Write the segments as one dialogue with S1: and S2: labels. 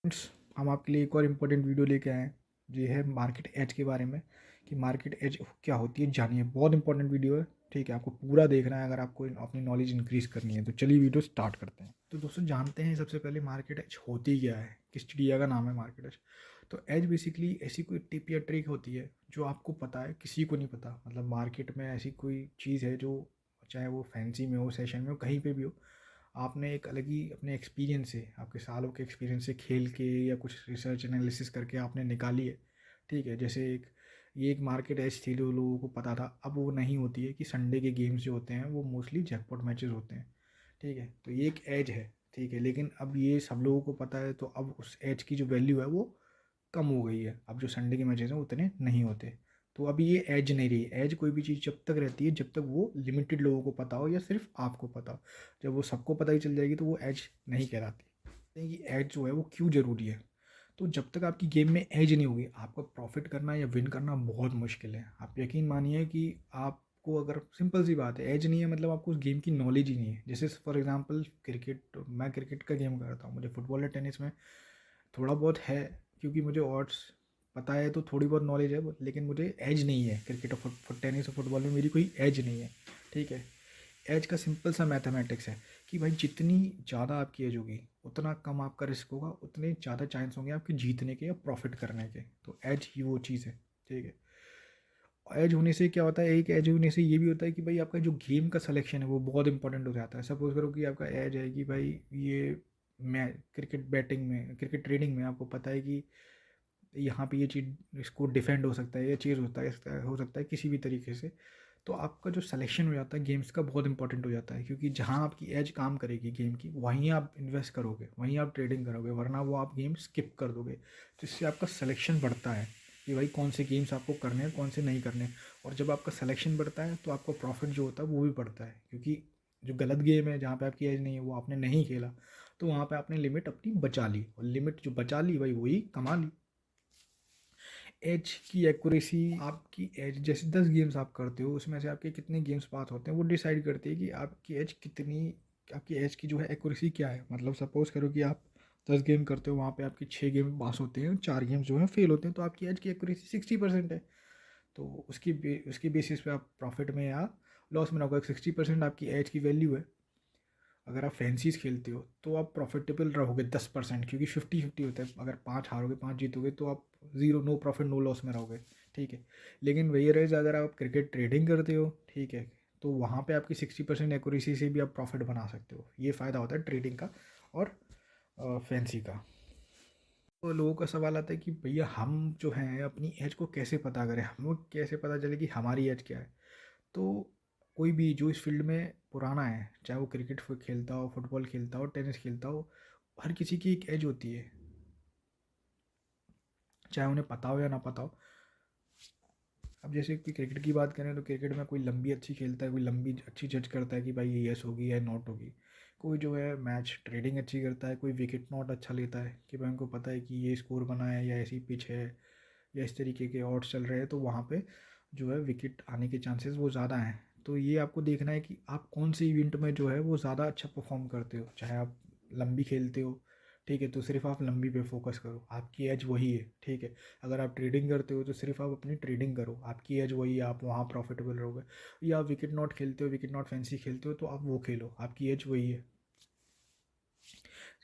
S1: Friends, हम आपके लिए एक और इम्पोर्टेंट वीडियो लेके आए हैं। ये है मार्केट एज के बारे में कि मार्केट एज क्या होती है, जानिए। बहुत इंपॉर्टेंट वीडियो है, ठीक है। आपको पूरा देखना है अगर आपको अपनी नॉलेज इंक्रीज करनी है। तो चलिए वीडियो स्टार्ट करते हैं। तो दोस्तों, जानते हैं सबसे पहले मार्केट एज होती क्या है, किस चिड़िया का नाम है मार्केट एज। तो एज बेसिकली ऐसी कोई टिप या ट्रिक होती है जो आपको पता है, किसी को नहीं पता। मतलब मार्केट में ऐसी कोई चीज़ है जो, चाहे वो फैंसी में हो, सेशन में हो, कहीं पे भी हो, आपने एक अलग ही अपने एक्सपीरियंस से, आपके सालों के एक्सपीरियंस से खेल के या कुछ रिसर्च एनालिसिस करके आपने निकाली है, ठीक है। जैसे एक मार्केट एज थी जो लोगों को पता था, अब वो नहीं होती है कि संडे के गेम्स जो होते हैं वो मोस्टली जैकपॉट मैचेस होते हैं, ठीक है। तो ये एक एज है, ठीक है। लेकिन अब ये सब लोगों को पता है, तो अब उस एज की जो वैल्यू है वो कम हो गई है। अब जो संडे के मैचेस हैं उतने नहीं होते। तो अभी ये एज नहीं रही। एज कोई भी चीज़ जब तक रहती है जब तक वो लिमिटेड लोगों को पता हो या सिर्फ आपको पता हो। जब वो सबको पता ही चल जाएगी तो वो एज नहीं कहलाती। कि एज जो है वो क्यों ज़रूरी है। तो जब तक आपकी गेम में एज नहीं होगी, आपका प्रॉफिट करना या विन करना बहुत मुश्किल है। आप यकीन मानिए कि आपको, अगर सिंपल सी बात है, एज नहीं है मतलब आपको उस गेम की नॉलेज ही नहीं है। जैसे फॉर एग्जांपल क्रिकेट, मैं क्रिकेट का गेम करता हूँ, मुझे फुटबॉल या टेनिस में थोड़ा बहुत है, क्योंकि मुझे ऑड्स पता है, तो थोड़ी बहुत नॉलेज है। लेकिन मुझे एज नहीं है क्रिकेट और टेनिस और फुटबॉल में, मेरी कोई एज नहीं है, ठीक है। एज का सिंपल सा मैथमेटिक्स है कि भाई जितनी ज़्यादा आपकी एज होगी उतना कम आपका रिस्क होगा, उतने ज़्यादा चांस होंगे आपके जीतने के या प्रॉफिट करने के। तो एज ही वो चीज़ है, ठीक है। एज होने से क्या होता है, एक एज होने से ये भी होता है कि भाई आपका जो गेम का सिलेक्शन है वो बहुत इंपॉर्टेंट हो जाता है। सपोज करो कि आपका एज है कि भाई ये, मैं क्रिकेट बैटिंग में, क्रिकेट ट्रेडिंग में आपको पता है कि यहाँ पे ये चीज़, इसको डिफेंड हो सकता है, ये चीज़ हो सकता है किसी भी तरीके से। तो आपका जो सिलेक्शन हो जाता है गेम्स का बहुत इंपॉर्टेंट हो जाता है, क्योंकि जहाँ आपकी एज काम करेगी गेम की, वहीं आप इन्वेस्ट करोगे, वहीं आप ट्रेडिंग करोगे, वरना वो आप गेम स्किप कर दोगे। तो इससे आपका सिलेक्शन बढ़ता है कि भाई कौन से गेम्स आपको करने हैं, कौन से नहीं करने। और जब आपका सिलेक्शन बढ़ता है तो आपका प्रॉफिट जो होता है वो भी बढ़ता है, क्योंकि जो गलत गेम है जहाँ पे आपकी एज नहीं है वो आपने नहीं खेला, तो वहाँ पे आपने लिमिट अपनी बचा ली, और लिमिट जो बचा ली भाई वही कमा ली। एज की एक्यूरेसी, आपकी एज, जैसे 10 गेम्स आप करते हो उसमें से आपके कितने गेम्स पास होते हैं वो डिसाइड करती है कि आपकी एज कितनी, आपकी एज की जो है एक्यूरेसी क्या है। मतलब सपोज करो कि आप 10 गेम करते हो, वहाँ पे आपकी 6 गेम पास होते हैं, 4 गेम जो हैं फेल होते हैं, तो आपकी एज की एक्यूरेसी 60% है। तो उसकी बेसिस पे आप प्रॉफिट में या लॉस में रहोगे। 60% आपकी एज की वैल्यू है। अगर आप फैंसीज खेलते हो तो आप प्रॉफिटेबल रहोगे 10%, क्योंकि 50-50 होता है। अगर 5 हारोगे 5 जीतोगे तो आप zero, no profit no loss में रहोगे, ठीक है। लेकिन वही रहे अगर आप क्रिकेट ट्रेडिंग करते हो, ठीक है, तो वहाँ पे आपकी 60% एक्यूरेसी से भी आप प्रॉफिट बना सकते हो। ये फ़ायदा होता है ट्रेडिंग का और फैंसी का। तो लोगों का सवाल आता है कि भैया हम जो हैं अपनी एज को कैसे पता करें, हमें कैसे पता चले कि हमारी एज क्या है। तो कोई भी जो इस फील्ड में पुराना है, चाहे वो क्रिकेट खेलता हो, फुटबॉल खेलता हो, टेनिस खेलता हो, हर किसी की एक एज होती है, चाहे उन्हें पता हो या ना पता हो। अब जैसे कि क्रिकेट की बात करें तो क्रिकेट में कोई लंबी अच्छी खेलता है, कोई लंबी अच्छी जज करता है कि भाई ये यस होगी या नॉट होगी। कोई जो है मैच ट्रेडिंग अच्छी करता है, कोई विकेट नॉट अच्छा लेता है कि भाई उनको पता है कि ये स्कोर बना है या ऐसी पिच है या इस तरीके के ऑड्स चल रहे हैं, तो वहाँ पे जो है विकेट आने के चांसेस वो ज़्यादा हैं। तो ये आपको देखना है कि आप कौन से इवेंट में जो है वो ज़्यादा अच्छा परफॉर्म करते हो। चाहे आप लंबी खेलते हो, ठीक है, तो सिर्फ आप लंबी पे फोकस करो, आपकी एज वही है, ठीक है। अगर आप ट्रेडिंग करते हो तो सिर्फ आप अपनी ट्रेडिंग करो, आपकी एज वही है, आप वहाँ प्रॉफिटेबल रहोगे। या आप विकेट नॉट खेलते हो, विकेट नॉट फैंसी खेलते हो, तो आप वो खेलो, आपकी एज वही है।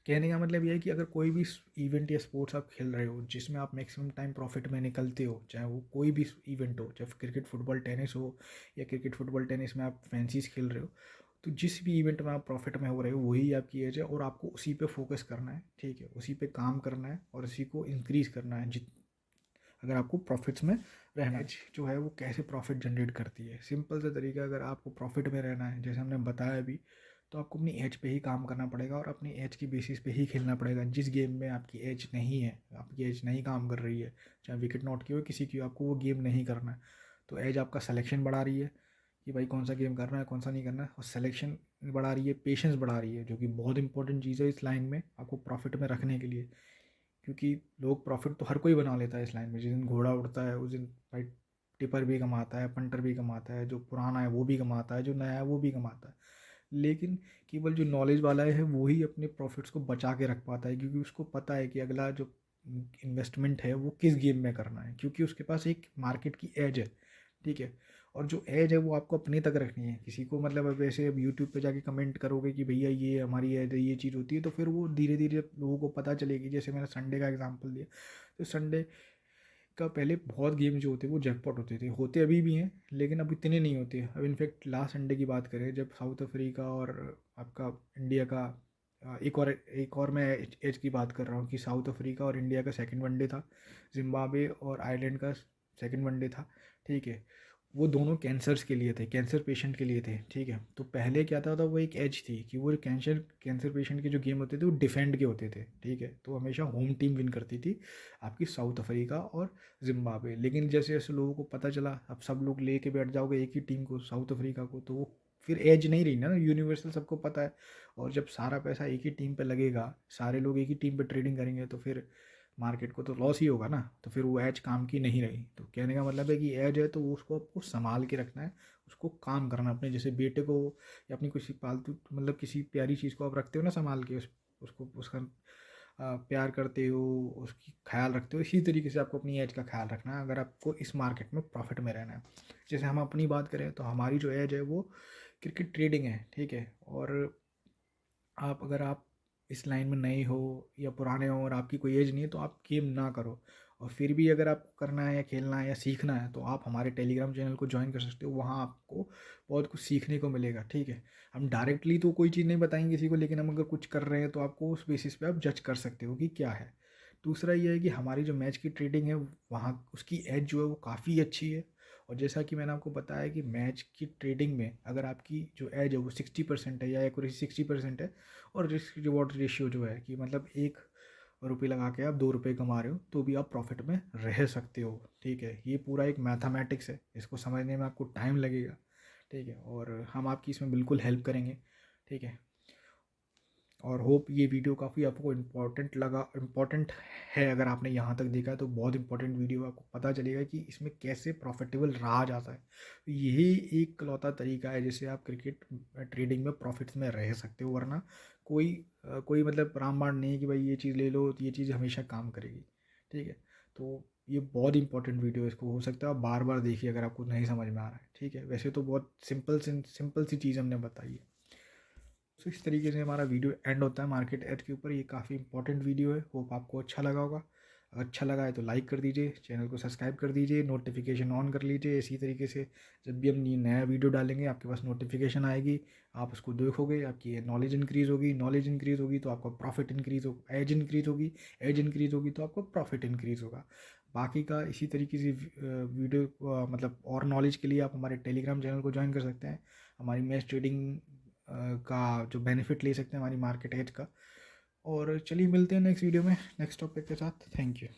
S1: कहने का मतलब ये है कि अगर कोई भी इवेंट या स्पोर्ट्स आप खेल रहे हो जिसमें आप मैक्सिमम टाइम प्रॉफिट में निकलते हो, चाहे वो कोई भी इवेंट हो, चाहे क्रिकेट फुटबॉल टेनिस हो, या क्रिकेट फुटबॉल टेनिस में आप फैंसीज खेल रहे हो, तो जिस भी इवेंट में आप प्रॉफिट में हो रहे हो वही आपकी एज है, और आपको उसी पे फोकस करना है, ठीक है, उसी पे काम करना है और उसी को इंक्रीज करना है जित अगर आपको प्रॉफिट्स में रहना है। एज जो है वो कैसे प्रॉफिट जनरेट करती है, सिंपल सा तरीका, अगर आपको प्रॉफिट में रहना है जैसे हमने बताया अभी, तो आपको अपनी एज पे ही काम करना पड़ेगा और अपनी एज की बेसिस पे ही खेलना पड़ेगा। जिस गेम में आपकी एज नहीं है, आपकी एज नहीं काम कर रही है, चाहे विकेट नॉट की हो किसी की, आपको वो गेम नहीं करना है। तो एज आपका सिलेक्शन बढ़ा रही है कि भाई कौन सा गेम करना है, कौन सा नहीं करना है, और सिलेक्शन बढ़ा रही है, पेशेंस बढ़ा रही है, जो कि बहुत इंपॉर्टेंट चीज़ है इस लाइन में आपको प्रॉफिट में रखने के लिए। क्योंकि लोग प्रॉफिट तो हर कोई बना लेता है इस लाइन में। जिस दिन घोड़ा उड़ता है उस दिन भाई टिपर भी कमाता है, पंटर भी कमाता है, जो पुराना है वो भी कमाता है, जो नया है वो भी कमाता है। लेकिन केवल जो नॉलेज वाला है वो ही अपने प्रॉफिट्स को बचा के रख पाता है, क्योंकि उसको पता है कि अगला जो इन्वेस्टमेंट है वो किस गेम में करना है, क्योंकि उसके पास एक मार्केट की एज है, ठीक है। और जो एज है वो आपको अपने तक रखनी है, किसी को मतलब अब ऐसे अब यूट्यूब पे जाके कमेंट करोगे कि भैया ये हमारी एज है, ये चीज़ होती है, तो फिर वो धीरे धीरे लोगों को पता चलेगी। जैसे मैंने संडे का एग्जांपल दिया, तो संडे का पहले बहुत गेम जो होते वो जैकपॉट होते थे, होते अभी भी हैं, लेकिन अब इतने नहीं होते। अब इनफैक्ट लास्ट संडे की बात करें, जब साउथ अफ्रीका और आपका इंडिया का एक और मैं एज की बात कर रहा हूँ कि साउथ अफ्रीका और इंडिया का सेकंड वनडे था, जिम्बाब्वे और आयरलैंड का सेकंड वनडे था, ठीक है। वो दोनों कैंसर्स के लिए थे, कैंसर पेशेंट के लिए थे, ठीक है। तो पहले क्या था वो एक एज थी कि वो कैंसर कैंसर पेशेंट के जो गेम होते थे वो डिफेंड के होते थे, ठीक है। तो हमेशा होम टीम विन करती थी, आपकी साउथ अफ्रीका और जिम्बाब्वे। लेकिन जैसे जैसे लोगों को पता चला, अब सब लोग ले के बैठ जाओगे एक ही टीम को, साउथ अफ्रीका को, तो वो फिर एज नहीं रही ना, यूनिवर्सल सबको पता है। और जब सारा पैसा एक ही टीम पे लगेगा, सारे लोग एक ही टीम पे ट्रेडिंग करेंगे, तो फिर मार्केट को तो लॉस ही होगा ना, तो फिर वो एज काम की नहीं रही। तो कहने का मतलब है कि एज है तो वो उसको आपको संभाल के रखना है, उसको काम करना, अपने जैसे बेटे को या अपनी किसी पालतू मतलब किसी प्यारी चीज़ को आप रखते हो ना संभाल के, उसको उसका प्यार करते हो, उसकी ख्याल रखते हो, इसी तरीके से आपको अपनी एज का ख्याल रखना है अगर आपको इस मार्केट में प्रॉफिट में रहना है। जैसे हम अपनी बात करें तो हमारी जो एज है वो क्रिकेट ट्रेडिंग है, ठीक है। और अगर आप इस लाइन में नए हो या पुराने हो और आपकी कोई एज नहीं है, तो आप गेम ना करो। और फिर भी अगर आपको करना है या खेलना है या सीखना है, तो आप हमारे टेलीग्राम चैनल को ज्वाइन कर सकते हो, वहाँ आपको बहुत कुछ सीखने को मिलेगा, ठीक है। हम डायरेक्टली तो कोई चीज़ नहीं बताएंगे किसी को, लेकिन हम अगर कुछ कर रहे हैं तो आपको उस बेसिस पे आप जज कर सकते हो कि क्या है। दूसरा ये है कि हमारी जो मैच की ट्रेडिंग है, वहाँ उसकी एज जो है वो काफ़ी अच्छी है। और जैसा कि मैंने आपको बताया कि मैच की ट्रेडिंग में अगर आपकी जो एज है वो 60% है या एक्यूरेसी 60% है, और रिस्क रिवॉर्ड रेशियो जो है कि मतलब 1 रुपये लगा के आप 2 रुपये कमा रहे हो, तो भी आप प्रॉफिट में रह सकते हो, ठीक है। ये पूरा एक मैथमेटिक्स है, इसको समझने में आपको टाइम लगेगा, ठीक है। और हम आपकी इसमें बिल्कुल हेल्प करेंगे, ठीक है। और होप ये वीडियो काफ़ी आपको इम्पोर्टेंट है। अगर आपने यहाँ तक देखा है तो बहुत इंपॉर्टेंट वीडियो, आपको पता चलेगा कि इसमें कैसे प्रॉफिटेबल रहा जाता है। तो यही एक इकलौता तरीका है जिससे आप क्रिकेट ट्रेडिंग में प्रॉफिट्स में रह सकते हो, वरना कोई मतलब रामबाण नहीं है कि भाई ये चीज़ ले लो तो ये चीज़ हमेशा काम करेगी, ठीक है। तो ये बहुत इंपॉर्टेंट वीडियो है, इसको हो सकता है आप बार बार देखिए अगर आपको नहीं समझ में आ रहा है, ठीक है। वैसे तो बहुत सिंपल सी चीज़ हमने बताई है। तो इस तरीके से हमारा वीडियो एंड होता है मार्केट एज के ऊपर। ये काफ़ी इंपॉर्टेंट वीडियो है, होप आपको अच्छा लगा होगा। अगर अच्छा लगा है तो लाइक कर दीजिए, चैनल को सब्सक्राइब कर दीजिए, नोटिफिकेशन ऑन कर लीजिए। इसी तरीके से जब भी हम ये नया वीडियो डालेंगे आपके पास नोटिफिकेशन आएगी, आप उसको देखोगे, आपकी नॉलेज इंक्रीज़ होगी, नॉलेज इंक्रीज़ होगी तो आपका प्रॉफिट इंक्रीज़ होगा, एज इंक्रीज़ होगी, एज इंक्रीज़ होगी तो आपका प्रॉफिट इंक्रीज़ होगा। बाकी का इसी तरीके से वीडियो मतलब और नॉलेज के लिए आप हमारे टेलीग्राम चैनल को ज्वाइन कर सकते हैं, हमारी मैच ट्रेडिंग का जो बेनिफिट ले सकते हैं हमारी मार्केट एज का। और चलिए मिलते हैं नेक्स्ट वीडियो में नेक्स्ट टॉपिक के साथ। Thank you.